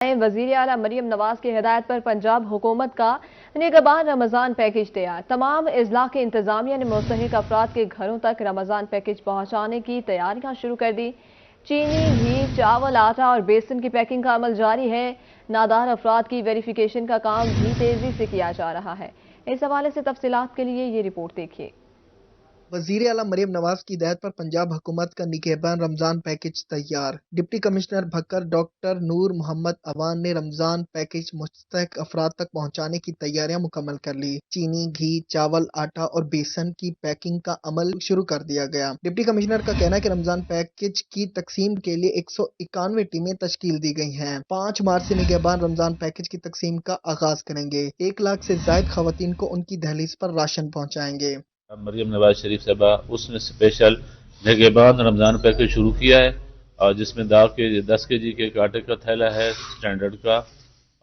वजीर आला मरियम नवाज की हिदायत पर पंजाब हुकूमत का निगहबान रमजान पैकेज तैयार। तमाम अजला के इंतजामिया ने मुस्तहिक अफराद के घरों तक रमजान पैकेज पहुँचाने की तैयारियां शुरू कर दी। चीनी, घी, चावल, आटा और बेसन की पैकिंग का अमल जारी है। नादार अफराद की वेरिफिकेशन का काम भी तेजी से किया जा रहा है। इस हवाले से तफसीलात के लिए ये रिपोर्ट देखिए। वजीर आला मरियम नवाज की हिदायत पर पंजाब हुकूमत का निगहबान रमजान पैकेज तैयार। डिप्टी कमिश्नर भक्कर डॉक्टर नूर मोहम्मद अवान ने रमजान पैकेज मुस्तहिक अफराद तक पहुँचाने की तैयारियां मुकम्मल कर ली। चीनी, घी, चावल, आटा और बेसन की पैकिंग का अमल शुरू कर दिया गया। डिप्टी कमिश्नर का कहना है कि रमजान पैकेज की तकसीम के लिए 191 टीमें तश्कील दी गई हैं। 5 मार्च से निगहबान रमजान पैकेज की तकसीम का आगाज करेंगे। 1 लाख से ज्यादा खवातीन को उनकी दहलीज पर राशन पहुँचाएंगे। मरियम नवाज शरीफ साहबा उसने स्पेशल निगहबान रमज़ान पैकेज शुरू किया है और जिसमें 10 केजी के आटे का थैला है स्टैंडर्ड का,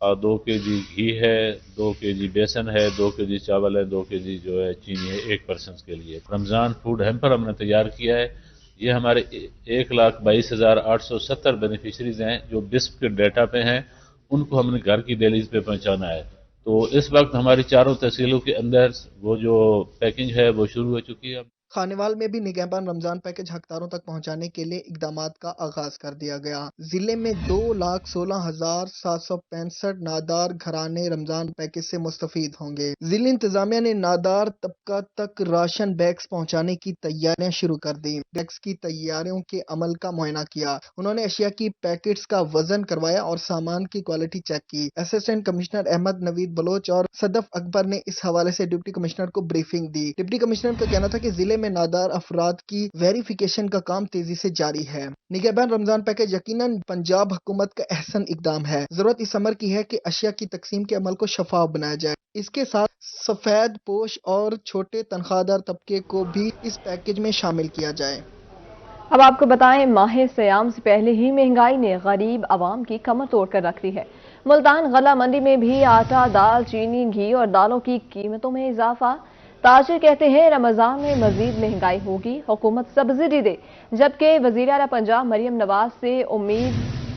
और 2 केजी घी है, 2 केजी बेसन है, 2 केजी चावल है, 2 केजी जो है चीनी है 1 पर्सन के लिए। रमज़ान फूड हैम्पर हमने तैयार किया है। ये हमारे 1,22,870 बेनिफिशरीज हैं जो बिस्प के डेटा पे हैं, उनको हमने घर की दहलीज पे पहुंचाना है। तो इस वक्त हमारी चारों तहसीलों के अंदर वो जो पैकिंग है वो शुरू हो चुकी है। खानेवाल में भी निगहबान रमजान पैकेज हकदारों तक पहुंचाने के लिए इकदामात का आगाज कर दिया गया। जिले में 2,16,765 नादार घराने रमजान पैकेज से मुस्तफीद होंगे। जिले इंतजामिया ने नादार तबका तक राशन बैग्स पहुंचाने की तैयारियां शुरू कर दी। बैग्स की तैयारियों के अमल का मुआयना किया। उन्होंने अशिया की पैकेट्स का वजन करवाया और सामान की क्वालिटी चेक की। असिस्टेंट कमिश्नर अहमद नवीद बलोच और सदफ अकबर ने इस हवाले से डिप्टी कमिश्नर को ब्रीफिंग दी। डिप्टी कमिश्नर का कहना था कि जिले में नादार अफराद की वेरिफिकेशन का काम तेजी से जारी है। निगहबान रमजान पैकेज यकीनन पंजाब हुकूमत का अहसन इकदाम है। जरूरत इस अमर की है कि अशिया की तकसीम के अमल को शफाफ बनाया जाए। इसके साथ सफेद पोश और छोटे तनख्वाहदार तबके को भी इस पैकेज में शामिल किया जाए। अब आपको बताएं, माह सयाम से पहले ही महंगाई ने गरीब आवाम की कमर तोड़ कर रख दी है। मुल्तान गला मंडी में भी आटा, दाल, चीनी, घी और दालों की कीमतों में इजाफा। ताजिर कहते हैं रमजान में मजीद महंगाई होगी, हुकूमत सब्सिडी दे। जबकि वजीर आला पंजाब मरियम नवाज से उम्मीद।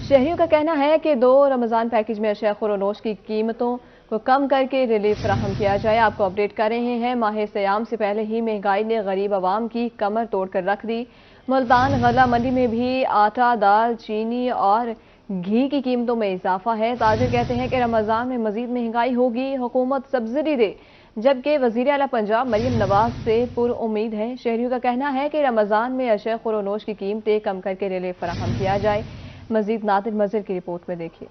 शहरियों का कहना है कि 2 रमजान पैकेज में अशिया खुरोनोश की कीमतों को कम करके रिलीफ फराहम किया जाए। आपको अपडेट कर रहे हैं, माह सयाम से पहले ही महंगाई ने गरीब आवाम की कमर तोड़ कर रख दी। मुल्तान गला मंडी में भी आटा, दाल, चीनी और घी की कीमतों में इजाफा है। ताजिर कहते हैं कि रमजान में मजीद महंगाई होगी, हुकूमत सब्सिडी दे। जबकि वजीर आला पंजाब मरियम नवाज से पुर उम्मीद है। शहरियों का कहना है कि रमजान में अशिया खुरोनोश की कीमतें कम करके रिलीफ फराहम किया जाए। मजीद नादिर मजर की रिपोर्ट में देखिए।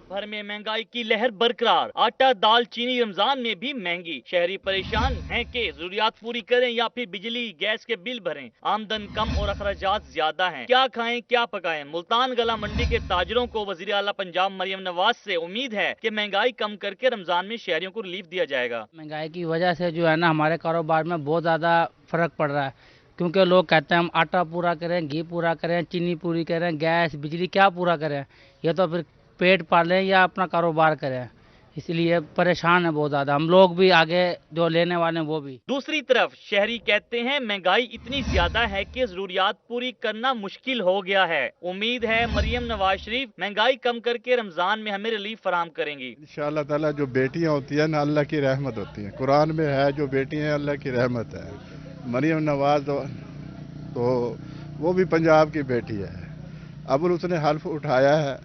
भर में महंगाई की लहर बरकरार, आटा, दाल, चीनी रमजान में भी महंगी। शहरी परेशान हैं कि जरूरियात पूरी करें या फिर बिजली गैस के बिल भरें। आमदन कम और अखराजात ज्यादा हैं, क्या खाएं क्या पकाएं। मुल्तान गला मंडी के ताजरों को वजीर आला पंजाब मरियम नवाज से उम्मीद है कि महंगाई कम करके रमजान में शहरियों को रिलीफ दिया जाएगा। महंगाई की वजह से जो है ना हमारे कारोबार में बहुत ज्यादा फर्क पड़ रहा है, क्योंकि लोग कहते हैं हम आटा पूरा करें, घी पूरा करें, चीनी पूरी करें, गैस बिजली क्या पूरा करें, ये तो फिर पेट पालें या अपना कारोबार करें। इसलिए परेशान है बहुत ज्यादा हम लोग भी, आगे जो लेने वाले हैं वो भी। दूसरी तरफ शहरी कहते हैं महंगाई इतनी ज्यादा है कि जरूरियात पूरी करना मुश्किल हो गया है। उम्मीद है मरियम नवाज शरीफ महंगाई कम करके रमजान में हमें रिलीफ फराहम करेंगी। इंशाअल्लाह ताला जो बेटियां होती है ना अल्लाह की रहमत होती है। कुरान में है जो बेटियां अल्लाह की रहमत है। मरियम नवाज तो वो भी पंजाब की बेटी है। अब उसने हल्फ उठाया है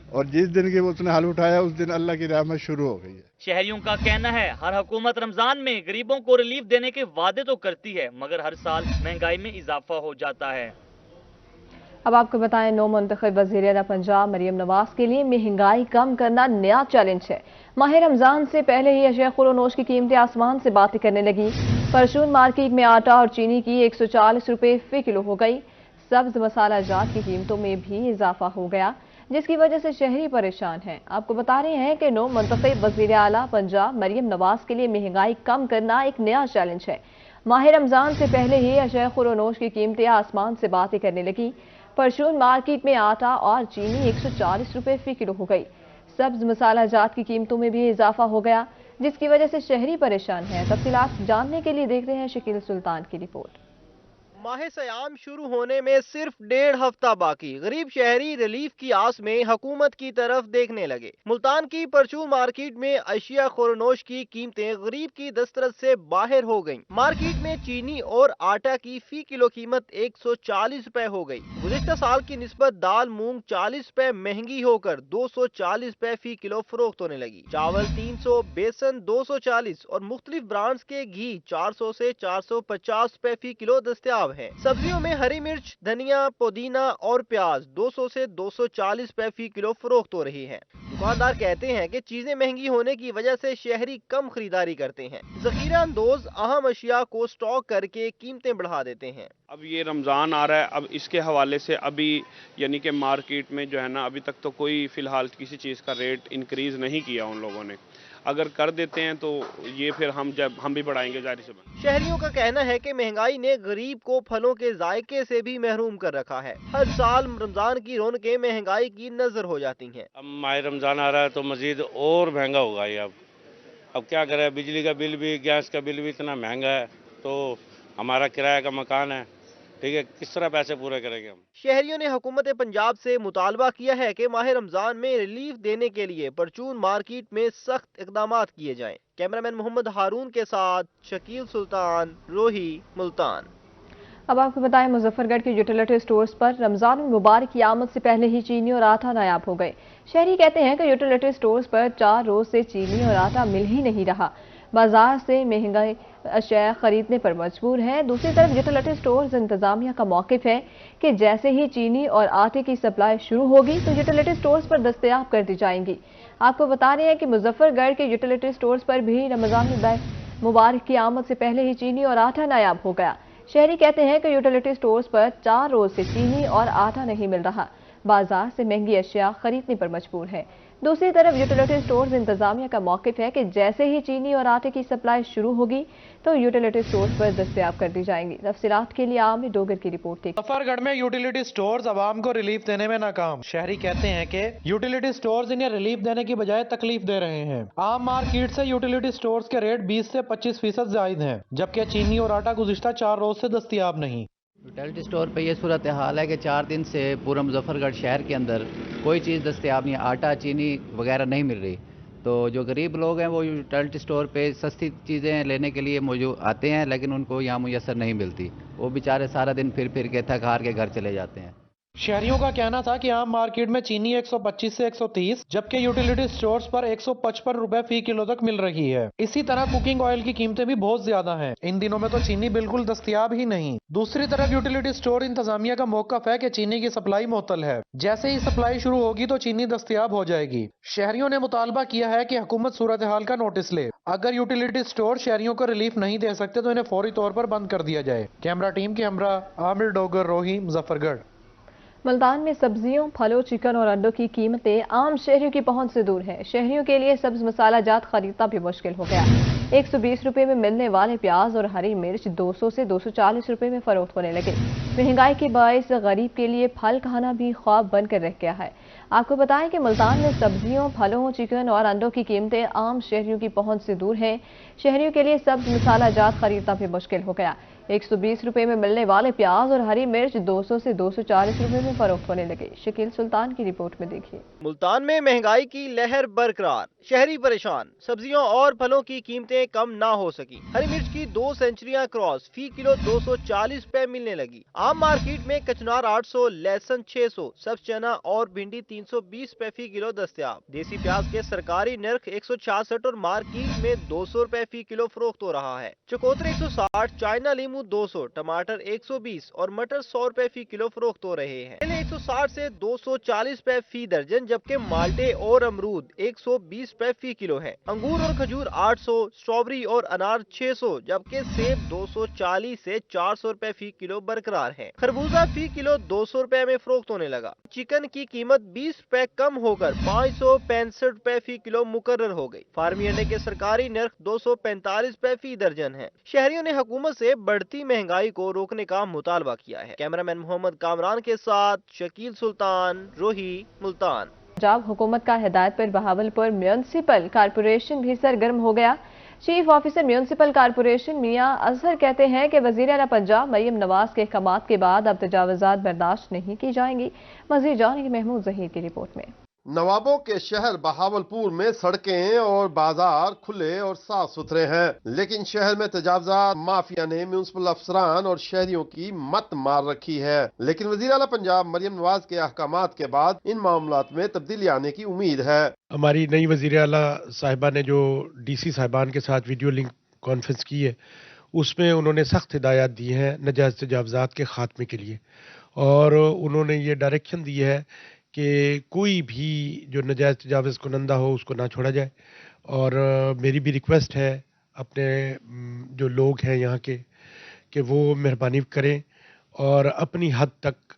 और जिस दिन की उसने हल उठाया उस दिन अल्लाह की रहमत शुरू हो गई है। शहरियों का कहना है हर हुकूमत रमजान में गरीबों को रिलीफ देने के वादे तो करती है, मगर हर साल महंगाई में इजाफा हो जाता है। अब आपको बताएं, नौ मुंतखब वज़ीर आला पंजाब मरियम नवाज के लिए महंगाई कम करना नया चैलेंज है। माह रमजान से पहले ही अशिया खुरोनोश की कीमतें आसमान से बातें करने लगी। परचून मार्केट में आटा और चीनी की 140 रुपए फी किलो हो गई। सब्ज मसाला जात की कीमतों में भी इजाफा हो गया, जिसकी वजह से शहरी परेशान हैं। आपको बता रहे हैं कि नौ मुंतखब वज़ीर आला पंजाब मरियम नवाज के लिए महंगाई कम करना एक नया चैलेंज है। माह रमजान से पहले ही अशिया खुरोनोश की कीमतें आसमान से बातें करने लगी। परचून मार्केट में आटा और चीनी 140 रुपए फी किलो हो गई। सब्ज मसाला जात की कीमतों में भी इजाफा हो गया, जिसकी वजह से शहरी परेशान हैं। तफसीलात जानने के लिए देखते हैं शकील सुल्तान की रिपोर्ट। माह सयाम शुरू होने में सिर्फ 1.5 हफ्ता बाकी, गरीब शहरी रिलीफ की आस में हुकूमत की तरफ देखने लगे। मुल्तान की परचून मार्केट में अशिया खुरनोश की कीमतें गरीब की दस्तरस से बाहर हो गईं। मार्केट में चीनी और आटा की फी किलो कीमत 140 रुपए हो गई। गुज़िश्ता साल की निस्बत दाल मूंग 40 रुपए महंगी होकर 240 रुपए फी किलो फरोख्त होने लगी। चावल 300, बेसन 240 और मुख्तलिफ ब्रांड्स के घी 400 से 450 रुपए फी किलो दस्तयाब है। सब्जियों में हरी मिर्च, धनिया, पुदीना और प्याज 200 से 240 रुपए फी किलो फरोख्त हो रही है। दुकानदार कहते हैं कि चीजें महंगी होने की वजह से शहरी कम खरीदारी करते हैं। जखीरा अंदोज अहम अशिया को स्टॉक करके कीमतें बढ़ा देते हैं। अब ये रमज़ान आ रहा है, अब इसके हवाले से अभी यानी कि मार्केट में जो है ना, अभी तक तो कोई फ़िलहाल किसी चीज़ का रेट इंक्रीज़ नहीं किया उन लोगों ने। अगर कर देते हैं तो ये फिर हम भी बढ़ाएंगे, जाहिर सी बात। शहरियों का कहना है कि महंगाई ने गरीब को फलों के जायके से भी महरूम कर रखा है। हर साल रमजान की रौनकें महंगाई की नजर हो जाती हैं। अब माह रमजान आ रहा है तो मजीद और महंगा होगा ये। अब क्या करें, बिजली का बिल भी, गैस का बिल भी इतना महंगा है, तो हमारा किराया का मकान है, ठीक है, किस तरह पैसे पूरे करेंगे हम। शहरियों ने हुकूमत पंजाब से मुतालबा किया है कि माह रमजान में रिलीफ देने के लिए परचून मार्केट में सख्त इकदाम किए जाएं। कैमरामैन मोहम्मद हारून के साथ शकील सुल्तान, रोही, मुल्तान। अब आपको बताएं, मुजफ्फरगढ़ के यूटिलिटी स्टोर्स पर रमजान मुबारक की आमद से पहले ही चीनी और आटा नायाब हो गए। शहरी कहते हैं कि यूटिलिटी स्टोर्स पर 4 रोज से चीनी और आटा मिल ही नहीं रहा। बाजार से महंगाई अशिया खरीदने पर मजबूर है। दूसरी तरफ यूटिलिटी स्टोर्स इंतजामिया का मौकिफ है कि जैसे ही चीनी और आटे की सप्लाई शुरू होगी तो यूटिलिटी स्टोर्स पर दस्तयाब कर दी जाएंगी। आपको बता रहे हैं कि मुजफ्फरगढ़ के यूटिलिटी स्टोर्स पर भी रमजान मुबारक की आमद से पहले ही चीनी और आटा नायाब हो गया। शहरी कहते हैं कि यूटिलिटी स्टोर्स पर 4 रोज से चीनी और आटा नहीं मिल रहा। बाजार से महंगी अशिया खरीदने पर मजबूर है। दूसरी तरफ यूटिलिटी स्टोर्स इंतजामिया का मौकिफ है कि जैसे ही चीनी और आटे की सप्लाई शुरू होगी तो यूटिलिटी स्टोर्स पर दस्तयाब कर दी जाएंगी। तफसीलात के लिए आमिर डोगर की रिपोर्ट देखिए। मुजफ्फरगढ़ में यूटिलिटी स्टोर्स आवाम को रिलीफ देने में नाकाम। शहरी कहते हैं कि यूटिलिटी स्टोर्स इन्हें रिलीफ देने की बजाय तकलीफ दे रहे हैं। आम मार्केट से यूटिलिटी स्टोर्स के रेट 20 से 25% जायद हैं, जबकि चीनी और आटा गुज़िश्ता 4 रोज से दस्तयाब नहीं। यूटिलिटी स्टोर पे ये सूरत हाल है कि 4 दिन से पूरा मुजफ्फरगढ़ शहर के अंदर कोई चीज़ दस्तयाब नहीं, आटा चीनी वगैरह नहीं मिल रही। तो जो गरीब लोग हैं वो यूटिलिटी स्टोर पे सस्ती चीज़ें लेने के लिए मौजूद आते हैं, लेकिन उनको यहाँ मुयसर नहीं मिलती। वो बेचारे सारा दिन फिर के थक हार के घर चले जाते हैं। शहरियों का कहना था कि आम मार्केट में चीनी 125 से 130, जबकि यूटिलिटी स्टोर्स पर 155 रुपए फी किलो तक मिल रही है। इसी तरह कुकिंग ऑयल की कीमतें भी बहुत ज्यादा हैं। इन दिनों में तो चीनी बिल्कुल दस्तयाब ही नहीं। दूसरी तरफ यूटिलिटी स्टोर इंतजामिया का मौकफ है कि चीनी की सप्लाई मुअत्तल है। जैसे ही सप्लाई शुरू होगी तो चीनी दस्तयाब हो जाएगी। शहरियों ने मुतालबा किया है कि हुकूमत सूरत हाल का नोटिस ले। अगर यूटिलिटी स्टोर शहरियों को रिलीफ नहीं दे सकते तो इन्हें फौरी तौर पर बंद कर दिया जाए। कैमरा टीम के हमरा आमिर डोगर, रोही, मुजफ्फरगढ़। मुल्तान में सब्जियों, फलों, चिकन और अंडों की कीमतें आम शहरियों की पहुंच से दूर हैं। शहरियों के लिए सब्ज मसाला जात खरीदना भी मुश्किल हो गया। 120 रुपए में मिलने वाले प्याज और हरी मिर्च 200 से 240 रुपए में फरोख्त होने लगे। महंगाई के बायस गरीब के लिए फल खाना भी ख्वाब बनकर रह गया है। आपको बताएं कि मुल्तान में सब्जियों, फलों, चिकन और अंडों की कीमतें आम शहरियों की पहुंच से दूर हैं। शहरियों के लिए सब्ज मसाला जात खरीदना भी मुश्किल हो गया। 120 रुपए में मिलने वाले प्याज और हरी मिर्च 200 से 240 रुपए में फरोख्त होने लगे। शकील सुल्तान की रिपोर्ट में देखिए। मुल्तान में महंगाई की लहर बरकरार, शहरी परेशान। सब्जियों और फलों की कीमतें कम ना हो सकी। हरी मिर्च की 2 सेंचुरियां क्रॉस फी किलो 240 रुपए मिलने लगी। आम मार्केट में कचनार 800, लहसुन 600, सब्ज चना और भिंडी 320 रुपए फी किलो दस्तयाब। देसी प्याज के सरकारी नर्ख 166 और मार्केट में 200 रुपए फी किलो फरोख्त हो रहा है। चकोतरे 160, चाइना लीमू 200, टमाटर 120 और मटर 100 रुपए फी किलो फरोख्त हो रहे हैं। 160 से 240 रुपए फी दर्जन, जबकि माल्टे और अमरूद 120 रुपए फी किलो है। अंगूर और खजूर 800, स्ट्रॉबेरी और अनार 600, जबकि सेब 240 से 400 रुपए फी किलो बरकरार है। खरबूजा फी किलो 200 रुपए में फरोख्त होने लगा। चिकन की कीमत 20 रुपए कम होकर 565 रुपए फी किलो मुकर्रर हो गई। फार्मी अंडे के सरकारी नर्ख 245 रुपए फी दर्जन है। शहरियों ने हुकूमत से बढ़ती महंगाई को रोकने का मुतालबा किया है। कैमरामैन मोहम्मद कामरान के साथ शकील सुल्तान, रोही, मुल्तान। पंजाब हुकूमत का हिदायत पर बहावलपुर म्युनिसिपल कारपोरेशन भी सरगर्म हो गया। چیف آفیسر میونسپل کارپوریشن میاں اظہر کہتے ہیں کہ وزیر اعلیٰ پنجاب مریم نواز کے احکامات کے بعد اب تجاوزات برداشت نہیں کی جائیں گی۔ مزید جانیں گے محمود ظہیر کی رپورٹ میں۔ نوابوں کے شہر بہاولپور میں سڑکیں اور بازار کھلے اور صاف ستھرے ہیں، لیکن شہر میں تجاوزات مافیا نے میونسپل افسران اور شہریوں کی مت مار رکھی ہے۔ لیکن وزیر اعلیٰ پنجاب مریم نواز کے احکامات کے بعد ان معاملات میں تبدیلی آنے کی امید ہے۔ ہماری نئی وزیر اعلیٰ صاحبہ نے جو ڈی سی صاحبان کے ساتھ ویڈیو لنک کانفرنس کی ہے، اس میں انہوں نے سخت ہدایات دی ہیں ناجائز تجاوزات کے خاتمے کے لیے، اور انہوں نے یہ ڈائریکشن دی ہے کہ کوئی بھی جو ناجائز تجاوز کنندہ ہو اس کو نہ چھوڑا جائے۔ اور میری بھی ریکویسٹ ہے اپنے جو لوگ ہیں یہاں کے کہ وہ مہربانی کریں اور اپنی حد تک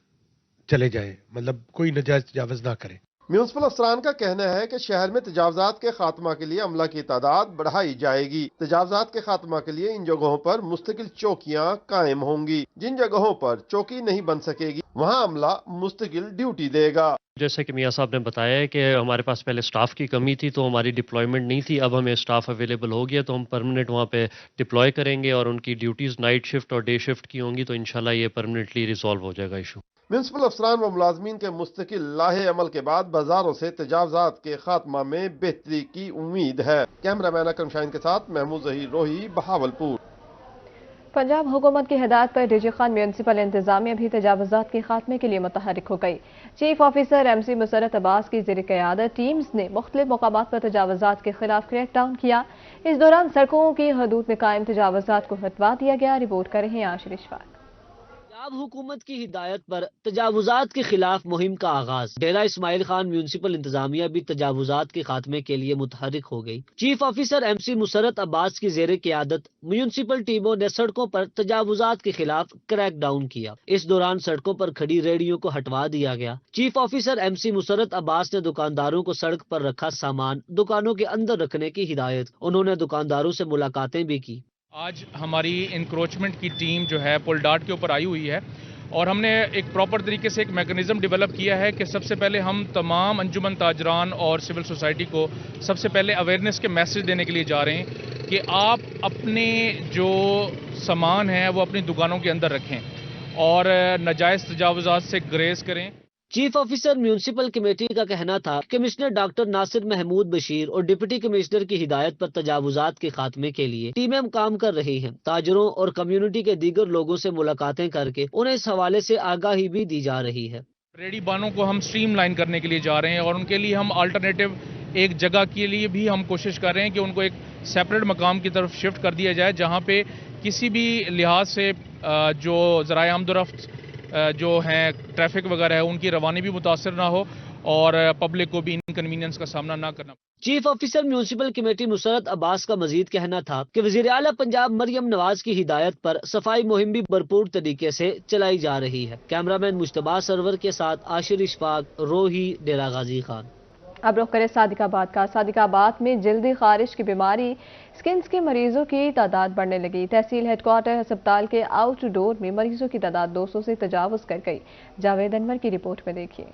چلے جائیں، مطلب کوئی ناجائز تجاوز نہ کریں۔ میونسپل افسران کا کہنا ہے کہ شہر میں تجاوزات کے خاتمہ کے لیے عملہ کی تعداد بڑھائی جائے گی۔ تجاوزات کے خاتمہ کے لیے ان جگہوں پر مستقل چوکیاں قائم ہوں گی۔ جن جگہوں پر چوکی نہیں بن سکے گی وہاں عملہ مستقل ڈیوٹی دے گا۔ جیسے کہ میاں صاحب نے بتایا ہے کہ ہمارے پاس پہلے سٹاف کی کمی تھی تو ہماری ڈپلائمنٹ نہیں تھی، اب ہمیں سٹاف اویلیبل ہو گیا تو ہم پرمننٹ وہاں پہ ڈپلوائے کریں گے اور ان کی ڈیوٹیز نائٹ شفٹ اور ڈے شفٹ کی ہوں گی، تو انشاءاللہ یہ پرمننٹلی ریزالو ہو جائے گا ایشو۔ میونسپل افسران و ملازمین کے مستقل لاہے عمل کے بعد بازاروں سے تجاوزات کے خاتمہ میں بہتری کی امید ہے۔ کیمرہ مین اکرم شاہین کے ساتھ محمود ظہیر روہی، بہاولپور۔ پنجاب حکومت کی ہدایت پر ڈی جی خان میونسپل انتظامیہ بھی تجاوزات کے خاتمے کے لیے متحرک ہو گئی۔ چیف آفیسر ایم سی مسرت عباس کی زیر قیادت ٹیمز نے مختلف مقامات پر تجاوزات کے خلاف کریک ڈاؤن کیا۔ اس دوران سڑکوں کی حدود میں قائم تجاوزات کو ہٹوا دیا گیا۔ رپورٹ کر رہے ہیں عاشر اشفاق۔ پنجاب حکومت کی ہدایت پر تجاوزات کے خلاف مہم کا آغاز۔ ڈیرہ اسماعیل خان میونسپل انتظامیہ بھی تجاوزات کے خاتمے کے لیے متحرک ہو گئی۔ چیف آفیسر ایم سی مسرت عباس کی زیر قیادت میونسپل ٹیموں نے سڑکوں پر تجاوزات کے خلاف کریک ڈاؤن کیا۔ اس دوران سڑکوں پر کھڑی ریڑھیوں کو ہٹوا دیا گیا۔ چیف آفیسر ایم سی مسرت عباس نے دکانداروں کو سڑک پر رکھا سامان دکانوں کے اندر رکھنے کی ہدایت۔ انہوں نے دکانداروں سے ملاقاتیں بھی کی۔ آج ہماری انکروچمنٹ کی ٹیم جو ہے پل ڈاٹ کے اوپر آئی ہوئی ہے اور ہم نے ایک پراپر طریقے سے ایک میکنزم ڈیولپ کیا ہے کہ سب سے پہلے ہم تمام انجمن تاجران اور سول سوسائٹی کو سب سے پہلے اویئرنیس کے میسج دینے کے لیے جا رہے ہیں کہ آپ اپنے جو سامان ہیں وہ اپنی دکانوں کے اندر رکھیں اور ناجائز تجاوزات سے گریز کریں۔ چیف آفیسر میونسپل کمیٹی کا کہنا تھا کمشنر ڈاکٹر ناصر محمود بشیر اور ڈپٹی کمشنر کی ہدایت پر تجاوزات کے خاتمے کے لیے ٹیمیں کام کر رہی ہیں۔ تاجروں اور کمیونٹی کے دیگر لوگوں سے ملاقاتیں کر کے انہیں اس حوالے سے آگاہی بھی دی جا رہی ہے۔ ریڈی بانوں کو ہم سٹریم لائن کرنے کے لیے جا رہے ہیں اور ان کے لیے ہم آلٹرنیٹیو ایک جگہ کے لیے بھی ہم کوشش کر رہے ہیں کہ ان کو ایک سیپریٹ مقام کی طرف شفٹ کر دیا جائے جہاں پہ کسی بھی لحاظ سے جو ذرائع آمد و رفت جو ہیں ٹریفک وغیرہ ہے ان کی روانی بھی متاثر نہ ہو اور پبلک کو بھی انکنوینئنس کا سامنا نہ کرنا۔ چیف آفیسر میونسپل کمیٹی مسرت عباس کا مزید کہنا تھا کہ وزیر اعلیٰ پنجاب مریم نواز کی ہدایت پر صفائی مہم بھی بھرپور طریقے سے چلائی جا رہی ہے۔ کیمرہ مین مجتبیٰ سرور کے ساتھ عاشر اشفاق، روہی، ڈیرہ غازی خان۔ اب رخ کریں صادق آباد کا۔ صادق آباد میں جلدی خارش کی بیماری سکنز کے مریضوں کی تعداد بڑھنے لگی۔ تحصیل ہیڈ کوارٹر ہسپتال کے آؤٹ ڈور میں مریضوں کی تعداد 200 سے تجاوز کر گئی۔ جاوید انور کی رپورٹ میں دیکھیے۔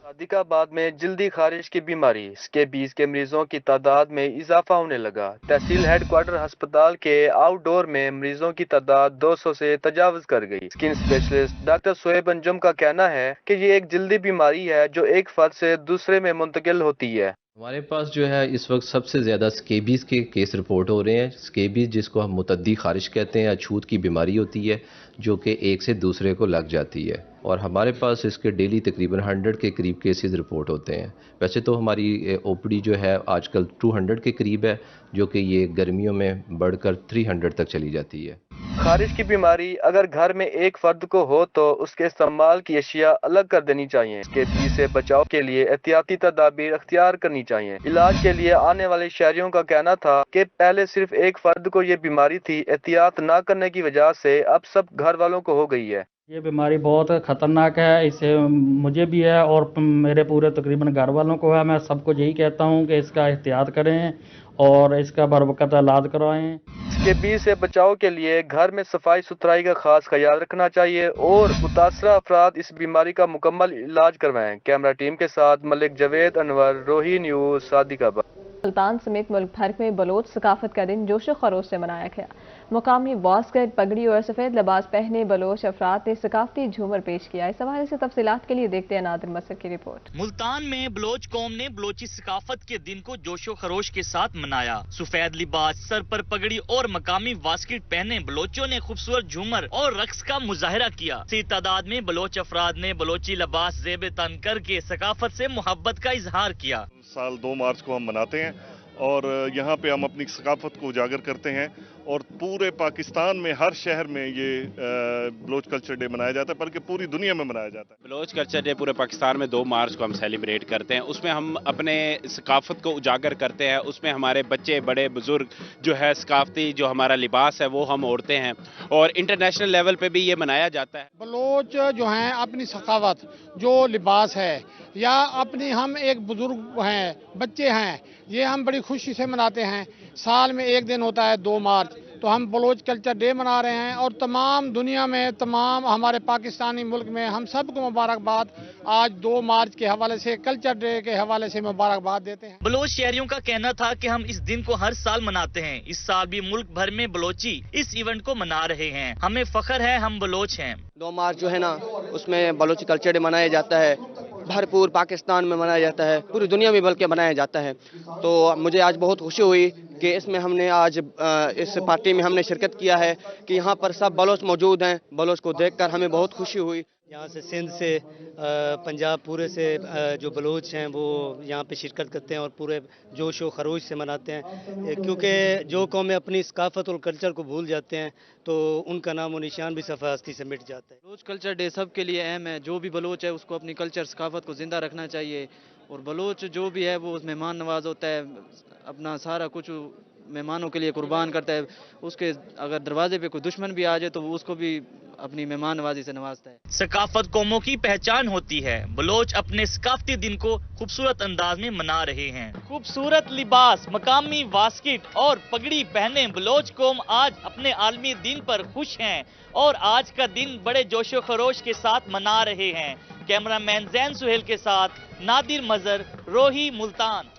صادق آباد میں جلدی خارش کی بیماری سکیبیز کے مریضوں کی تعداد میں اضافہ ہونے لگا۔ تحصیل ہیڈ کوارٹر ہسپتال کے آؤٹ ڈور میں مریضوں کی تعداد 200 سے تجاوز کر گئی۔ سکن اسپیشلسٹ ڈاکٹر شعیب انجم کا کہنا ہے کہ یہ ایک جلدی بیماری ہے جو ایک فرد سے دوسرے میں منتقل ہوتی ہے۔ ہمارے پاس جو ہے اس وقت سب سے زیادہ سکیبیز کے کیس رپورٹ ہو رہے ہیں۔ سکیبیز جس کو ہم متعدی خارش کہتے ہیں، اچھوت کی بیماری ہوتی ہے جو کہ ایک سے دوسرے کو لگ جاتی ہے، اور ہمارے پاس اس کے ڈیلی تقریباً 100 کے قریب کیسز رپورٹ ہوتے ہیں۔ ویسے تو ہماری او پی ڈی جو ہے آج کل 200 کے قریب ہے، جو کہ یہ گرمیوں میں بڑھ کر 300 تک چلی جاتی ہے۔ خارش کی بیماری اگر گھر میں ایک فرد کو ہو تو اس کے استعمال کی اشیاء الگ کر دینی چاہیے۔ اس کے سے بچاؤ کے لیے احتیاطی تدابیر اختیار کرنی چاہیے۔ علاج کے لیے آنے والے شہریوں کا کہنا تھا کہ پہلے صرف ایک فرد کو یہ بیماری تھی، احتیاط نہ کرنے کی وجہ سے اب سب گھر والوں کو ہو گئی ہے۔ یہ بیماری بہت خطرناک ہے، اس سے مجھے بھی ہے اور میرے پورے تقریباً گھر والوں کو ہے۔ میں سب کو یہی کہتا ہوں کہ اس کا احتیاط کریں اور اس کا بروقت علاج کروائیں۔ سکیبیز سے بچاؤ کے لیے گھر میں صفائی ستھرائی کا خاص خیال رکھنا چاہیے اور متاثرہ افراد اس بیماری کا مکمل علاج کروائیں۔ کیمرہ ٹیم کے ساتھ ملک جاوید انور، روہی نیوز، صادق آباد۔ मुल्तान समेत मुल्क भर में बलोच सकाफत का दिन जोशो खरोश से मनाया गया। मुकामी वास्कट, पगड़ी और सफेद लिबास पहने बलोच अफराद ने सकाफती झूमर पेश किया। इस हवाले से तफसीलात के लिए देखते हैं नादिर मसर की रिपोर्ट। मुल्तान में बलोच कौम ने बलोची सकाफत के दिन को जोशो खरोश के साथ मनाया। सफेद लिबास, सर पर पगड़ी और मकामी वास्कट पहने बलोचों ने खूबसूरत झूमर और रक्स का मुजाहरा किया। सी तादाद में बलोच अफराद ने बलोची लिबास ज़ेब तन करके सकाफत से मोहब्बत का इजहार किया। साल 2 मार्च को हम मनाते हैं और यहाँ पे हम अपनी सकाफत को उजागर करते हैं और पूरे पाकिस्तान में हर शहर में ये बलोच कल्चर डे मनाया जाता है, बल्कि पूरी दुनिया में मनाया जाता है। बलोच कल्चर डे पूरे पाकिस्तान में 2 मार्च को हम सेलिब्रेट करते हैं। उसमें हम अपने सकाफत को उजागर करते हैं। उसमें हमारे बच्चे, बड़े बुजुर्ग जो है सकाफती जो हमारा लिबास है वो हम ओढ़ते हैं और इंटरनेशनल लेवल पे भी ये मनाया जाता है। बलोच जो हैं अपनी सकाफत, जो लिबास है या अपनी हम एक बुजुर्ग हैं, बच्चे हैं, ये हम बड़ी खुशी से मनाते हैं। साल में एक दिन होता है 2 मार्च, तो हम बलोच कल्चर डे मना रहे हैं और तमाम दुनिया में, तमाम हमारे पाकिस्तानी मुल्क में हम सबको मुबारकबाद आज 2 मार्च के हवाले से, कल्चर डे के हवाले से मुबारकबाद देते हैं। बलोच शहरियों का कहना था कि हम इस दिन को हर साल मनाते हैं। इस साल भी मुल्क भर में बलोची इस इवेंट को मना रहे हैं। हमें फख्र है, हम बलोच हैं। 2 मार्च जो है ना, उसमें बलोची कल्चर डे मनाया जाता है। भरपूर पाकिस्तान में मनाया जाता है, पूरी दुनिया में बल्कि मनाया जाता है। तो मुझे आज बहुत खुशी हुई कि इसमें हमने आज इस पार्टी में हमने शिरकत किया है कि यहाँ पर सब बलोच मौजूद हैं। बलोच को देखकर हमें बहुत खुशी हुई। यहाँ से सिंध से पंजाब पूरे से जो बलोच हैं वो यहाँ पे शिरकत करते हैं और पूरे जोश व खरोश से मनाते हैं, क्योंकि जो कौमें अपनी सकाफत और कल्चर को भूल जाते हैं तो उनका नाम व निशान भी सफ़ा हस्ती से मिट जाता है। बलोच कल्चर डे सब के लिए अहम है। जो भी बलोच है उसको अपनी कल्चर सकाफत को ज़िंदा रखना चाहिए और बलोच जो भी है वो मेहमान नवाज होता है, अपना सारा कुछ मेहमानों के लिए कुर्बान करता है। उसके अगर दरवाजे पे कोई दुश्मन भी आ जाए तो वो उसको भी अपनी मेहमान नवाजी से नवाजता है। सकाफत कौमों की पहचान होती है। बलोच अपने सकाफती दिन को खूबसूरत अंदाज में मना रहे हैं। खूबसूरत लिबास, मकामी वास्किट और पगड़ी पहने बलोच कौम आज अपने आलमी दिन पर खुश हैं और आज का दिन बड़े जोशो खरोश के साथ मना रहे हैं। कैमरामैन जैन सुहेल के साथ नादिर मजर, रोही, मुल्तान।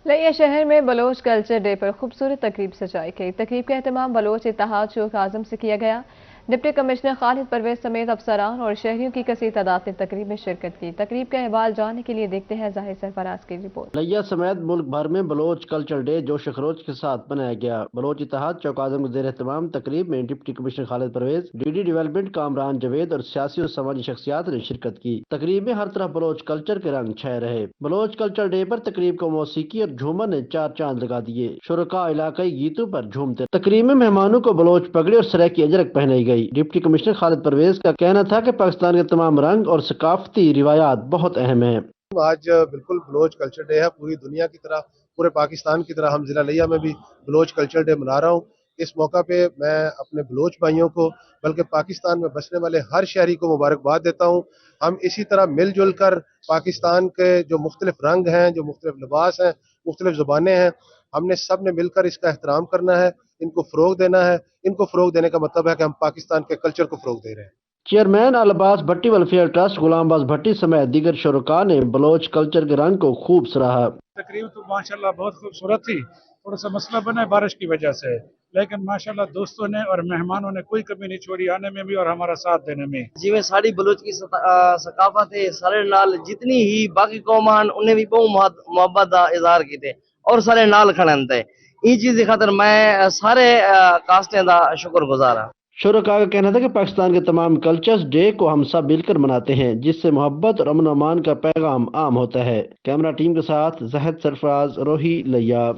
लिया शहर में बलोच कल्चर डे पर खूबसूरत तकरीब सजाई गई। तकरीब का एहतमाम बलोच इत्तेहाद चौक आजम से किया गया। डिप्टी कमिश्नर खालिद परवेज समेत अफसरान और शहरियों की कसीर तादाद ने तकरीब में शिरकत की। तकरीब का अहवाल जानने के लिए देखते हैं जाहिर सरफराज की रिपोर्ट। लिया समेत मुल्क भर में बलोच कल्चर डे जोश खरोच के साथ मनाया गया। बलोच इत्तेहाद चौक आजम के ज़ेर एहतमाम तकरीब में deputy commissioner Khalid Parvez, DD development Kamran Javed और सियासी और समाजी शख्सियात ने शिरकत की। तकरीब में हर तरफ बलोच कल्चर के रंग छाए रहे। बलोच कल्चर डे पर तकरीब को मौसीकी और झूमर ने 4 चांद लगा दिए। शुरका इलाकाई गीतों पर झूमते। तकरीब में मेहमानों को बलोच पगड़ी और सराय की अजरक पहनाई गई। डिप्टी कमिश्नर खालिद परवेज का कहना था कि पाकिस्तान के तमाम रंग और सकाफती रिवायात बहुत अहम हैं। आज बिल्कुल बलोच कल्चर डे है। पूरी दुनिया की तरह, पूरे पाकिस्तान की तरह हम जिला लिया में भी बलोच कल्चर डे मना रहा हूँ। इस मौका पे मैं अपने बलोच भाइयों को, बल्कि पाकिस्तान में बसने वाले हर शहरी को मुबारकबाद देता हूँ। हम इसी तरह मिलजुल कर पाकिस्तान के जो मुख्तलिफ रंग हैं, जो मुख्तलिफ लिबास हैं, मुख्तलिफ ज़ुबानें हैं, हमने सब ने मिलकर इसका एहतराम करना है, इनको फ़रोग देना है। इनको फ़रोग देने का मतलब है कि हम पाकिस्तान के कल्चर को फ़रोग दे रहे हैं। चेयरमैन अल अब्बास भट्टी वेलफेयर ट्रस्ट गुलाम अब्बास भट्टी समेत दीगर शुरका ने बलोच कल्चर के रंग को खूब सराहा। तकरीब तो माशाल्लाह बहुत खूबसूरत थी। थोड़ा सा मसला बना है बारिश की वजह से, लेकिन माशाल्लाह दोस्तों ने और मेहमानों ने कोई कमी नहीं छोड़ी आने में भी और हमारा साथ देने में। जिवें साड़ी बलोच की सकाफत है, सारे नाल जितनी ही बाकी कौमान उन्हें भी बहुत मोहब्बत का इजहार किए और सारे नाल खड़े थे। इस चीज की खातर मैं सारे कास्टें का शुक्रगुजार हाँ। शुरका का कहना था कि पाकिस्तान के तमाम कल्चर्स डे को हम सब मिलकर मनाते हैं, जिससे मोहब्बत और अमन अमान का पैगाम आम होता है। कैमरा टीम के साथ जहद सरफराज, रोही, लिया।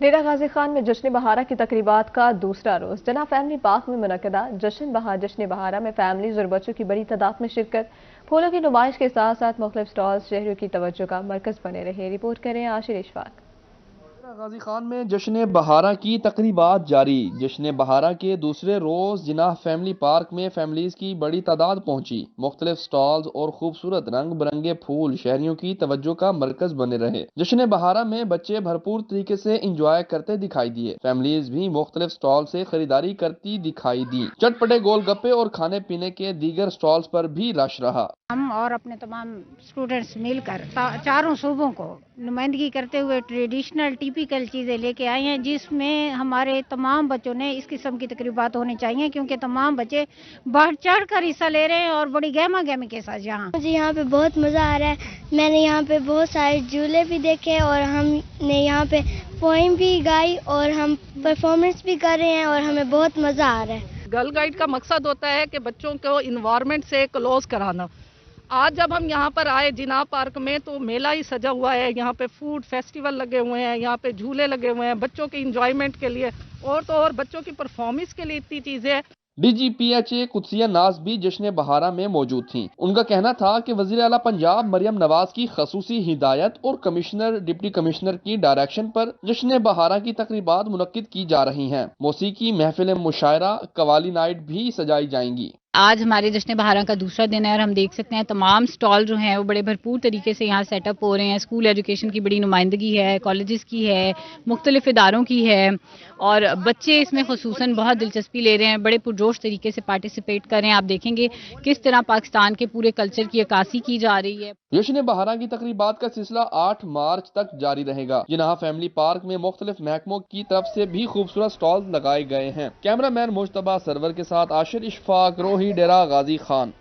डेरा गाजी खान में जश्न बहारा की तकरीबात का दूसरा रोज जना फैमिली पार्क में मुनक्कदा जश्न बहारा में फैमिलीज और बच्चों की बड़ी तादाद में शिरकत। फूलों की नुमाइश के साथ साथ मुख्तलिफ स्टॉल्स शहरियों की तवज्जो का मरकज बने रहे। रिपोर्ट करें आशिर इशफाक। गाजी खान में जश्न बहारा की तकरीबात जारी। जश्न बहारा के दूसरे रोज जिनाह फैमिली पार्क में फैमिलीज की बड़ी तादाद पहुंची। मुख्तलिफ स्टॉल्स और खूबसूरत रंग बिरंगे फूल शहरियों की तवज्जो का मरकज बने रहे। जश्न बहारा में बच्चे भरपूर तरीके से इंजॉय करते दिखाई दिए। फैमिलीज भी मुख्तलिफ स्टॉल से खरीदारी करती दिखाई दी। चटपटे गोलगप्पे और खाने पीने के दीगर स्टॉल्स पर भी रश रहा। हम और अपने तमाम स्टूडेंट्स मिलकर चारों सूबों को नुमाइंदगी करते हुए ट्रेडिशनल टिपिकल चीज़ें लेके आए हैं, जिसमें हमारे तमाम बच्चों ने इस किस्म की तकरीबात होनी चाहिए, क्योंकि तमाम बच्चे बढ़ चढ़ कर हिस्सा ले रहे हैं और बड़ी गहमा गहमी के साथ। मुझे यहाँ पे बहुत मज़ा आ रहा है। मैंने यहाँ पे बहुत सारे झूले भी देखे और हमने यहाँ पे पोइम भी गाई और हम परफॉर्मेंस भी कर रहे हैं और हमें बहुत मज़ा आ रहा है। गर्ल गाइड का मकसद होता है कि बच्चों को इन्वायरमेंट से क्लोज कराना। आज जब हम यहाँ पर आए जिनाब पार्क में तो मेला ही सजा हुआ है, यहाँ पे फूड फेस्टिवल लगे हुए हैं, यहाँ पे झूले लगे हुए हैं बच्चों के इंजॉयमेंट के लिए और तो और बच्चों की परफॉर्मेंस के लिए इतनी चीज़ें हैं। DGPHA कुदसिया नाज भी जश्न बहारा में मौजूद थीं। उनका कहना था कि वज़ीर आला पंजाब मरियम नवाज की खसूसी हिदायत और कमिश्नर डिप्टी कमिश्नर की डायरेक्शन पर जश्न बहारा की तकरीबात मुनक्किद की जा रही हैं। मौसीकी महफिल मुशायरा कवाली नाइट भी सजाई जाएंगी। आज हमारे जश्न बहारा का दूसरा दिन है और हम देख सकते हैं तमाम स्टॉल जो हैं वो बड़े भरपूर तरीके से यहाँ सेटअप हो रहे हैं। स्कूल एजुकेशन की बड़ी नुमाइंदगी है, कॉलेजेस की है, मुख्तलिफ इदारों की है और बच्चे इसमें खुसूसन बहुत दिलचस्पी ले रहे हैं, बड़े पुरजोश तरीके से पार्टिसिपेट कर रहे हैं। आप देखेंगे किस तरह पाकिस्तान के पूरे कल्चर की अक्कासी की जा रही है। जश्न बहारा की तकरीबात का सिलसिला 8 मार्च तक जारी रहेगा। जिनाह फैमिली पार्क में मुख्तलिफ महकमों की तरफ से भी खूबसूरत स्टॉल लगाए गए हैं। कैमरा मैन मुश्तबा सरवर के साथ आशिर इशफाक, रोही डेरा, गाजी खान।